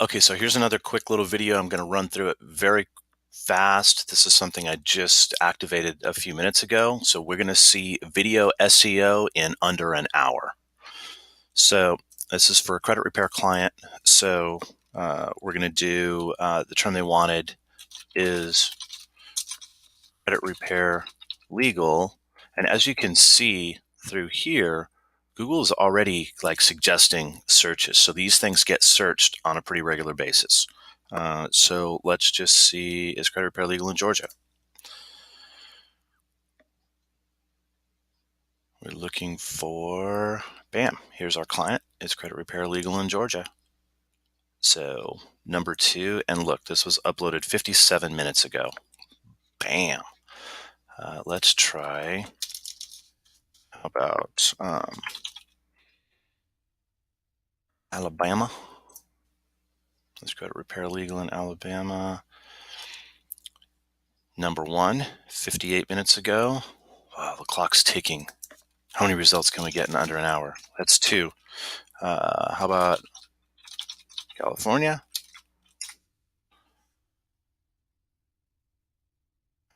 Okay, so here's another quick little video. I'm going to run through it very fast. This is something I just activated a few minutes ago. So we're going to see video SEO in under an hour. So this is for a credit repair client. So we're going to do, the term they wanted is credit repair legal. And as you can see through here, Google is already like suggesting searches. So these things get searched on a pretty regular basis. So let's just see, is credit repair legal in Georgia? We're looking for, bam, here's our client. Is credit repair legal in Georgia? So number 2, and look, this was uploaded 57 minutes ago. Bam. Let's try, how about Alabama? Let's go to repair legal in Alabama. Number 1, 58 minutes ago. Wow, the clock's ticking. How many results can we get in under an hour? That's 2. How about California?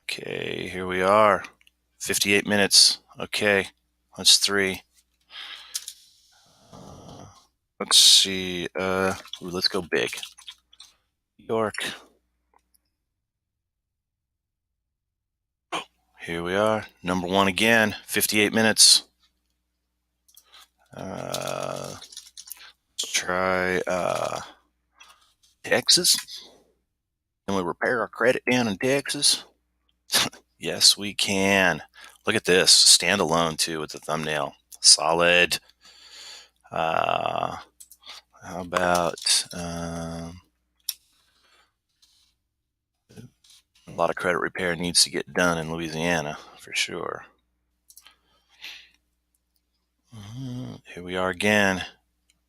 Okay, here we are. 58 minutes. Okay, that's 3. Let's see. Let's go big. New York. Here we are. Number 1 again. 58 minutes. Let's try Texas. Can we repair our credit down in Texas? Yes, we can. Look at this. Standalone, too, with the thumbnail. Solid. How about a lot of credit repair needs to get done in Louisiana, for sure. Here we are again.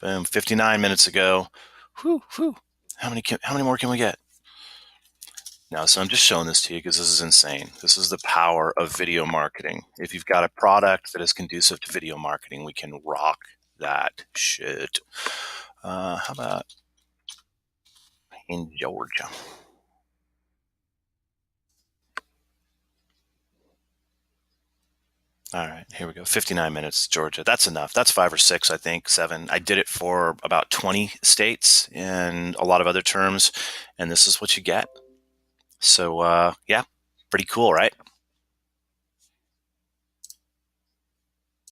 Boom, 59 minutes ago. Whew, whew. How many more can we get? Now, so I'm just showing this to you because this is insane. This is the power of video marketing. If you've got a product that is conducive to video marketing, we can rock that shit. How about in Georgia? All right, here we go. 59 minutes, Georgia. That's enough. That's 5 or 6, I think, 7. I did it for about 20 states and a lot of other terms, and this is what you get. So, yeah, pretty cool, right?